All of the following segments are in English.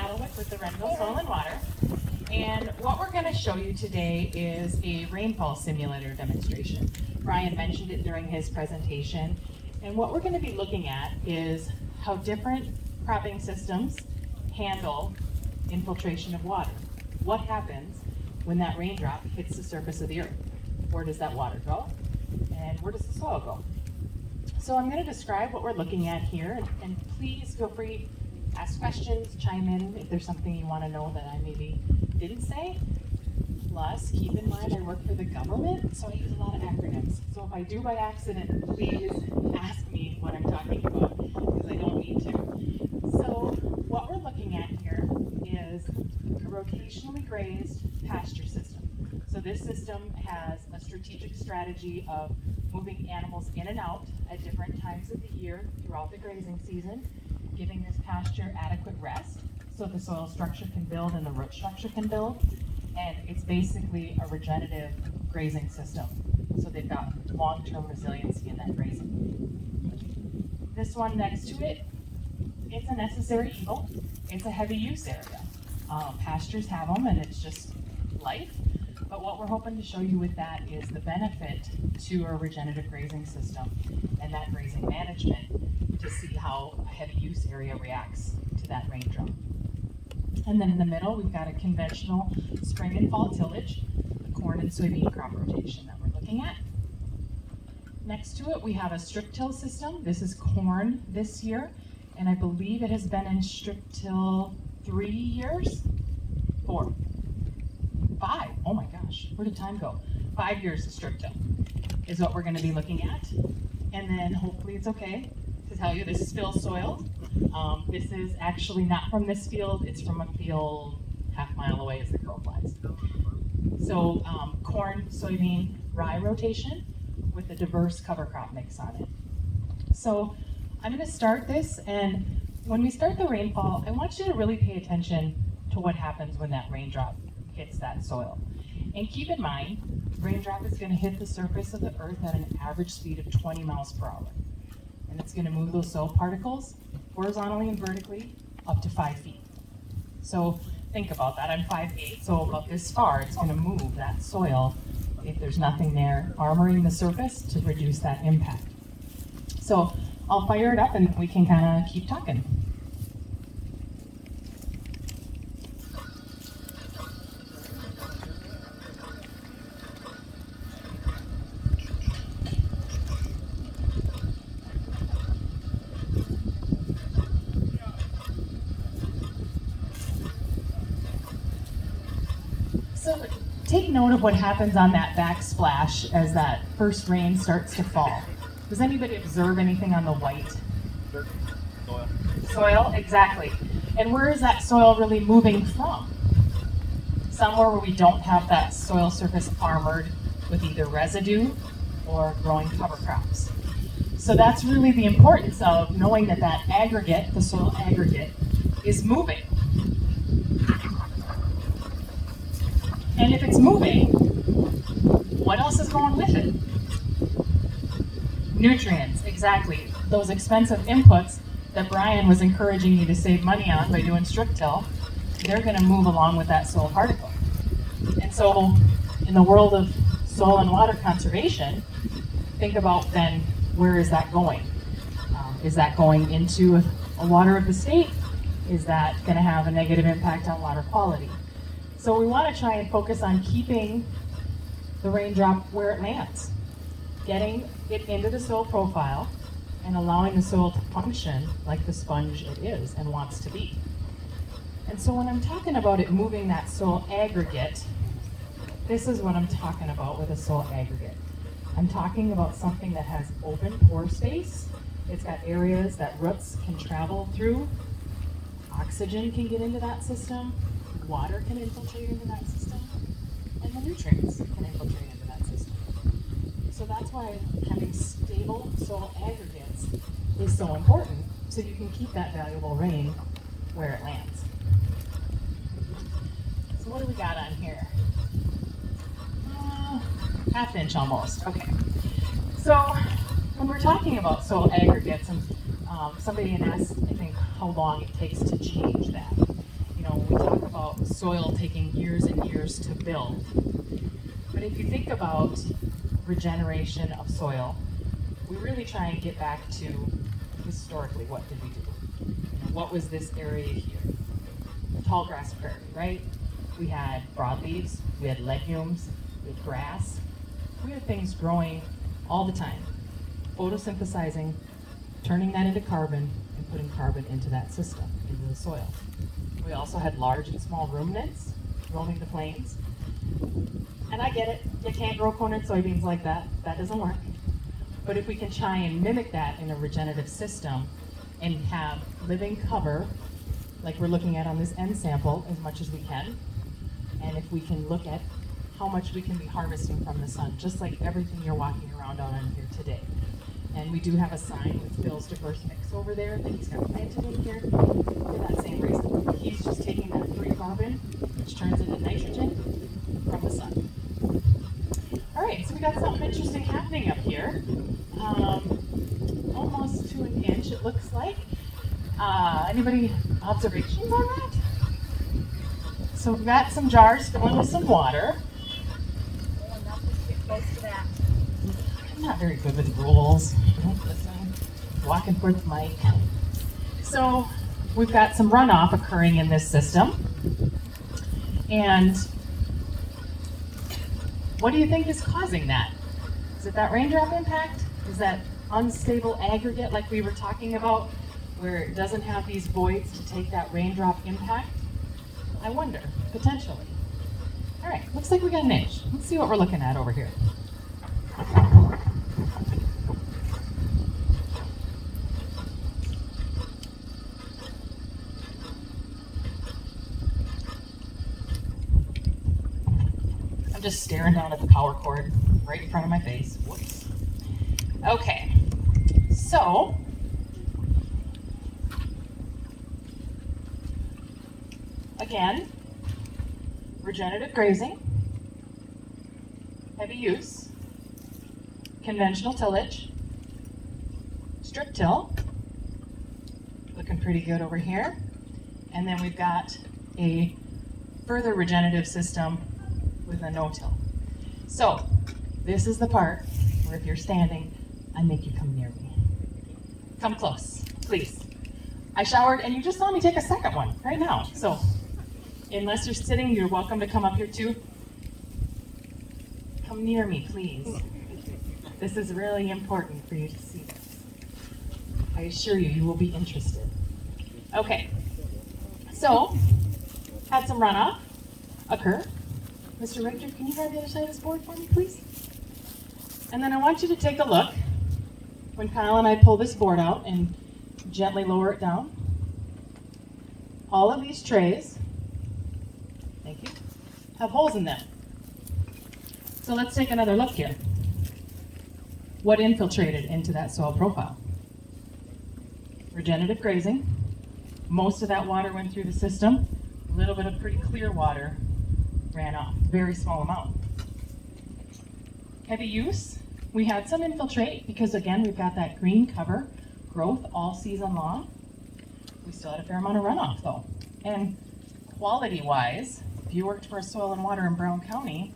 Hatlewick with the Renville Soil and Water. And what we're going to show you today is a rainfall simulator demonstration. Brian mentioned it during his presentation. And what we're going to be looking at is how different cropping systems handle infiltration of water. What happens when that raindrop hits the surface of the earth? Where does that water go? And where does the soil go? So I'm going to describe what we're looking at here, and please feel free to ask questions, chime in if there's something you want to know that I maybe didn't say. Plus, keep in mind I work for the government, so I use a lot of acronyms. So if I do by accident, please ask me what I'm talking about, because I don't need to. So what we're looking at here is a rotationally grazed pasture system. So this system has a strategic strategy of moving animals in and out at different times of the year throughout the grazing season, giving this pasture adequate rest so the soil structure can build and the root structure can build. And it's basically a regenerative grazing system. So they've got long-term resiliency in that grazing. This one next to it, it's a necessary evil. It's a heavy use area. Pastures have them and it's just life. But what we're hoping to show you with that is the benefit to a regenerative grazing system and that grazing management to see how a heavy use area reacts to that raindrop. And then in the middle, we've got a conventional spring and fall tillage, the corn and soybean crop rotation that we're looking at. Next to it, we have a strip till system. This is corn this year, and I believe it has been in strip till 3 years? 4. 5. Oh my gosh, where did time go? 5 years of strip till is what we're going to be looking at. And then hopefully it's okay to tell you this is fill soil. This is actually not from this field, it's from a field half mile away as the crow flies. So corn, soybean, rye rotation with a diverse cover crop mix on it. So I'm going to start this, and when we start the rainfall, I want you to really pay attention to what happens when that raindrop hits that soil. And keep in mind, raindrop is going to hit the surface of the earth at an average speed of 20 miles per hour. And it's going to move those soil particles horizontally and vertically up to 5 feet. So think about that. I'm 5'8", so about this far, it's going to move that soil if there's nothing there, armoring the surface to reduce that impact. So I'll fire it up and we can kind of keep talking. So take note of what happens on that backsplash as that first rain starts to fall. Does anybody observe anything on the white? Soil. Soil, exactly. And where is that soil really moving from? Somewhere where we don't have that soil surface armored with either residue or growing cover crops. So that's really the importance of knowing that that aggregate, the soil aggregate, is moving. And if it's moving, what else is going with it? Nutrients, exactly. Those expensive inputs that Brian was encouraging you to save money on by doing strip till, they're going to move along with that soil particle. And so in the world of soil and water conservation, think about then, where is that going? Is that going into a water of the state? Is that going to have a negative impact on water quality? So we want to try and focus on keeping the raindrop where it lands, getting it into the soil profile and allowing the soil to function like the sponge it is and wants to be. And so when I'm talking about it moving that soil aggregate, this is what I'm talking about with a soil aggregate. I'm talking about something that has open pore space. It's got areas that roots can travel through. Oxygen can get into that system. Water can infiltrate into that system, and the nutrients can infiltrate into that system. So that's why having stable soil aggregates is so important, so you can keep that valuable rain where it lands. So what do we got on here? Half inch almost, okay. So when we're talking about soil aggregates, and somebody had asked, I think, how long it takes to change that. soil taking years and years to build. But if you think about regeneration of soil, we really try and get back to historically, what did we do? What was this area here? Tall grass prairie, right? We had broadleaves, we had legumes, we had grass. We had things growing all the time, photosynthesizing, turning that into carbon, and putting carbon into that system, into the soil. We also had large and small ruminants roaming the plains. And I get it, you can't grow corn and soybeans like that. That doesn't work. But if we can try and mimic that in a regenerative system and have living cover, like we're looking at on this end sample, as much as we can, and if we can look at how much we can be harvesting from the sun, just like everything you're walking around on in here today. And we do have a sign with Phil's diverse mix over there that he's got planted in here for that same reason. He's just taking that free carbon, which turns into nitrogen, from the sun. All right, so we got something interesting happening up here. Almost to an inch, it looks like. Anybody observations on that? So we've got some jars filling with some water. I'm not very good with rules. Don't listen. Walking towards the mic. So we've got some runoff occurring in this system. And what do you think is causing that? Is it that raindrop impact? Is that unstable aggregate like we were talking about, where it doesn't have these voids to take that raindrop impact? I wonder, potentially. All right, looks like we got an inch. Let's see what we're looking at over here. I'm just staring down at the power cord right in front of my face. Whoops. Okay, so again, regenerative grazing, heavy use, conventional tillage, strip till, looking pretty good over here, and then we've got a further regenerative system with a no-till. So this is the part where if you're standing, I make you come near me. Come close, please. I showered and you just saw me take a second one right now. So unless you're sitting, you're welcome to come up here too. Come near me, please. This is really important for you to see this. I assure you, you will be interested. Okay, so had some runoff occur. Mr. Richter, can you grab the other side of this board for me, please? And then I want you to take a look when Kyle and I pull this board out and gently lower it down. All of these trays, thank you, have holes in them. So let's take another look here. What infiltrated into that soil profile? Regenerative grazing. Most of that water went through the system. A little bit of pretty clear water ran off, very small amount. Heavy use, we had some infiltrate because again, we've got that green cover growth all season long. We still had a fair amount of runoff though. And quality-wise, if you worked for Soil and Water in Brown County,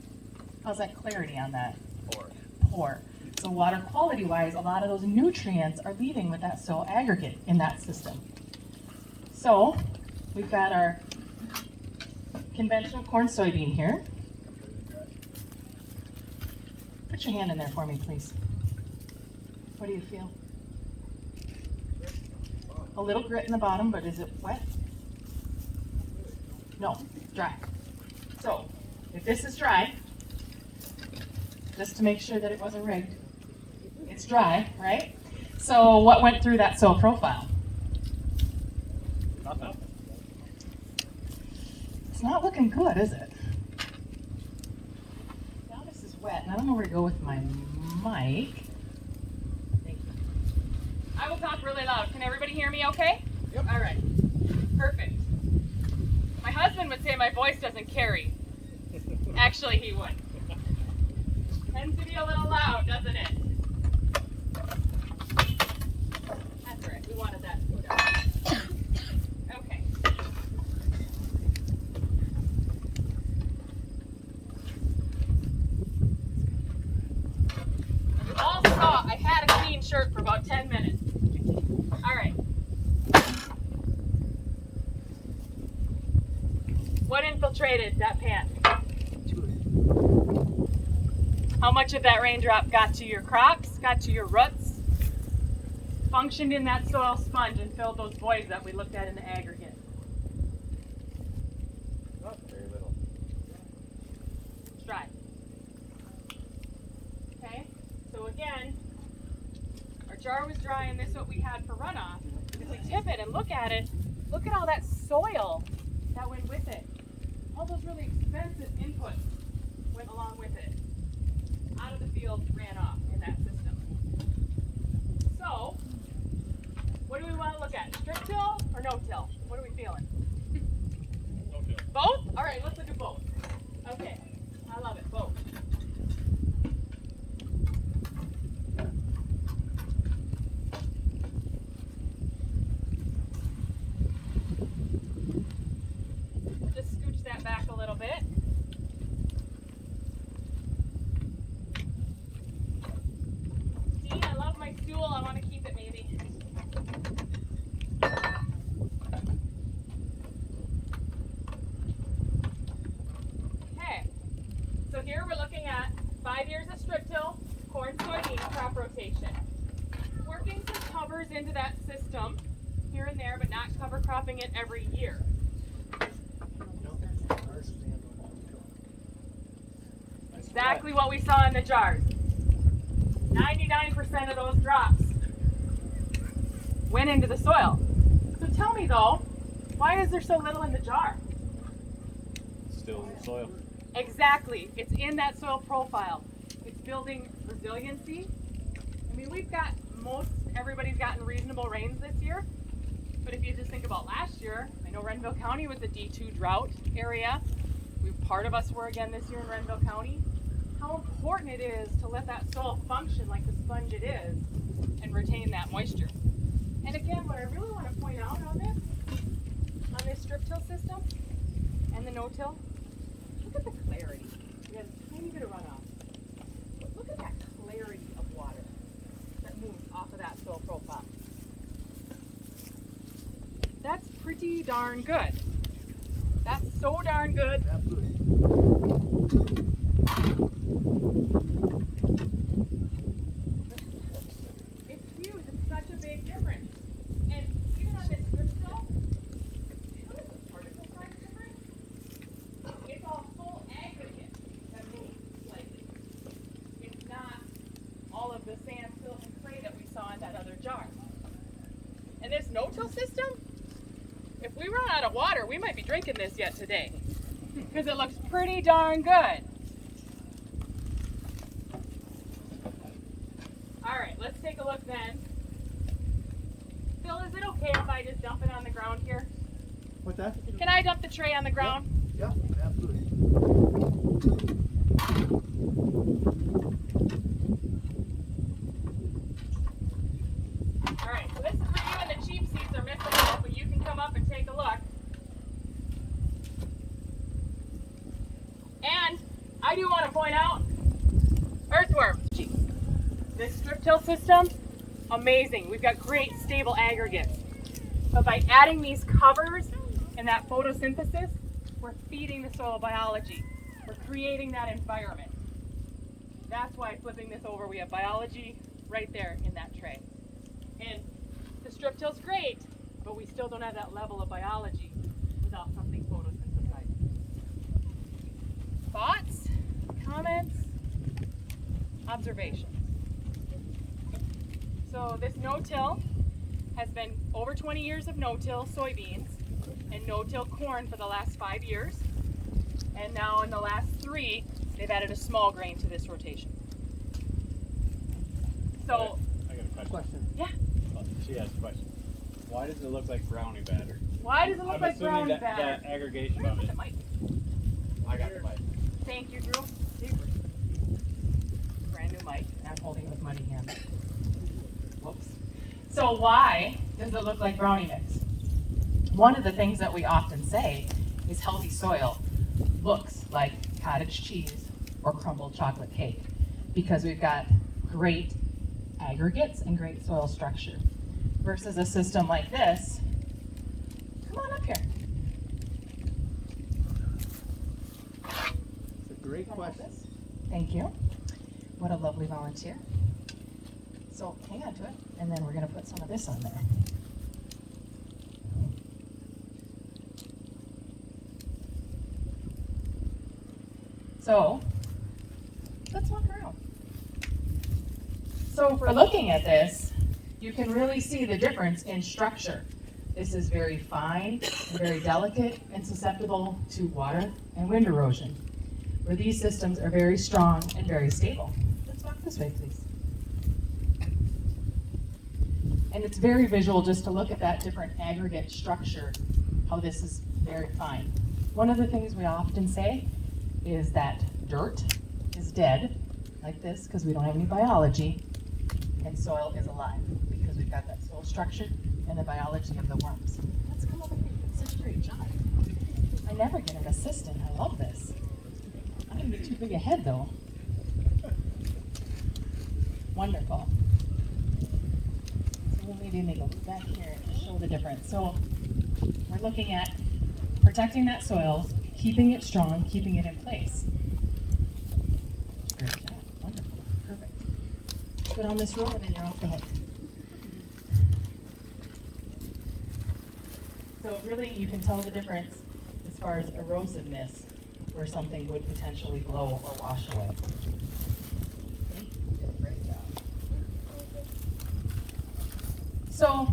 how's that clarity on that? Poor. Poor. So water quality-wise, a lot of those nutrients are leaving with that soil aggregate in that system. So we've got our conventional corn soybean here. Put your hand in there for me, please. What do you feel? A little grit in the bottom, but is it wet? No, dry. So, if this is dry, just to make sure that it wasn't rigged, it's dry, right? So what went through that soil profile? Nothing. It's not looking good, is it? Now this is wet, and I don't know where to go with my mic. Thank you. I will talk really loud. Can everybody hear me okay? Yep. All right. Perfect. My husband would say my voice doesn't carry. Actually, he would. Tends to be a little loud, doesn't it? That's all right. We wanted that to go down. Okay. What infiltrated that pan? How much of that raindrop got to your crops, got to your roots, functioned in that soil sponge and filled those voids that we looked at in the aggregate? Not very little. It's dry. Okay, so again, our jar was dry and this is what we had for runoff. If we tip it and look at it, look at all that soil that went with it. All those really expensive inputs went along with it. Out of the field, ran off in that system. So, what do we want to look at? Strip till or no till? What are we feeling? No till. Both? All right, let's look at both. Okay, I love it, both. Just scooch that back a little bit. I love my stool. I want to keep it maybe. Okay. So here we're looking at 5 years of strip till, corn, soybean crop rotation. Working some covers into that system here and there, but not cover cropping it every year. Exactly what we saw in the jars. 99% of those drops went into the soil. So tell me though, why is there so little in the jar? Still in the soil. Exactly, it's in that soil profile. It's building resiliency. I mean, everybody's gotten reasonable rains this year, but if you just think about last year, I know Renville County was a D2 drought area. Part of us were again this year in Renville County. How important it is to let that soil function like the sponge it is and retain that moisture. And again, what I really want to point out on this strip till system and the no-till, look at the clarity. We have a tiny bit of runoff. But look at that clarity of water that moves off of that soil profile. That's pretty darn good. That's so darn good. It's huge. It's such a big difference. And even on this strip till, notice the particle size difference? It's all full aggregate that moves slightly. It's not all of the sand, silt, and clay that we saw in that other jar. And this no-till system, if we run out of water, we might be drinking this yet today because it looks pretty darn good. All right, let's take a look then. Phil, is it okay if I just dump it on the ground here? What's that? Can I dump the tray on the ground? Yeah, absolutely. All right, so this is for you and the cheap seats are missing out, but you can come up and take a look. And I do want to point out, earthworms. This strip till system, amazing. We've got great stable aggregates. But by adding these covers and that photosynthesis, we're feeding the soil biology. We're creating that environment. That's why flipping this over, we have biology right there in that tray. And the strip till's great, but we still don't have that level of biology without something photosynthesized. Thoughts, comments, observations? So this no-till has been over 20 years of no-till soybeans and no-till corn for the last 5 years. And now in the last 3, they've added a small grain to this rotation. So, I got a question. yeah, She has a question. Why does it look like brownie batter? why does it look I'm like assuming brownie that, batter? that aggregation Where's of it. the mic? I got the mic. Thank you, Drew. Brand new mic, and I'm holding with money hand. Whoops. So why does it look like brownie mix? One of the things that we often say is healthy soil looks like cottage cheese or crumbled chocolate cake because we've got great aggregates and great soil structure versus a system like this. Come on up here. promote this. Thank you. What a lovely volunteer. So hang on to it, and then we're going to put some of this on there. So let's walk around. So if we're looking at this, you can really see the difference in structure. This is very fine, very delicate, and susceptible to water and wind erosion, where these systems are very strong and very stable. Let's walk this way, please. And it's very visual just to look at that different aggregate structure, how this is very fine. One of the things we often say is that dirt is dead, like this, because we don't have any biology, and soil is alive, because we've got that soil structure and the biology of the worms. Let's come over here. You did such a great job. I never get an assistant. I love this. I'm going to be too big a head, though. Wonderful. So we'll maybe make a look back here and show the difference. So we're looking at protecting that soil, keeping it strong, keeping it in place. Great job. Wonderful. Perfect. Put on this roll and then you're off the hook. So really you can tell the difference as far as erosiveness, where something would potentially blow or wash away. Okay, you did a great job. So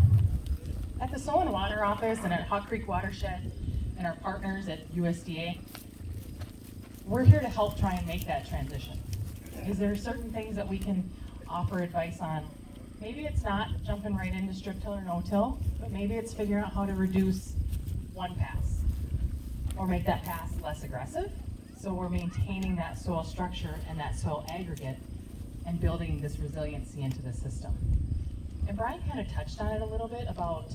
at the Soil and Water Office and at Hawk Creek Watershed and our partners at USDA, we're here to help try and make that transition. Is there certain things that we can offer advice on? Maybe it's not jumping right into strip till or no till, but maybe it's figuring out how to reduce one pass or make that pass less aggressive. So we're maintaining that soil structure and that soil aggregate and building this resiliency into the system. And Brian kind of touched on it a little bit about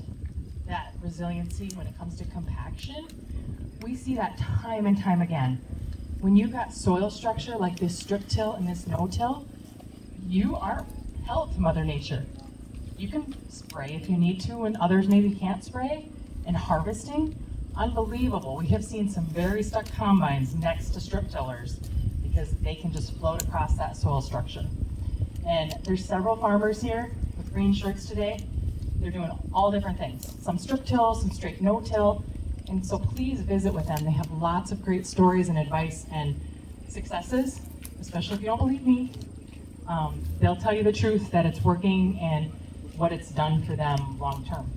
that resiliency when it comes to compaction. We see that time and time again. When you've got soil structure like this strip till and this no till, you are held to Mother Nature. You can spray if you need to when others maybe can't spray. And harvesting, unbelievable. We have seen some very stuck combines next to strip tillers because they can just float across that soil structure. And there's several farmers here with green shirts today. They're doing all different things. Some strip till, some straight no till. And so please visit with them. They have lots of great stories and advice and successes, especially if you don't believe me. They'll tell you the truth that it's working and what it's done for them long term.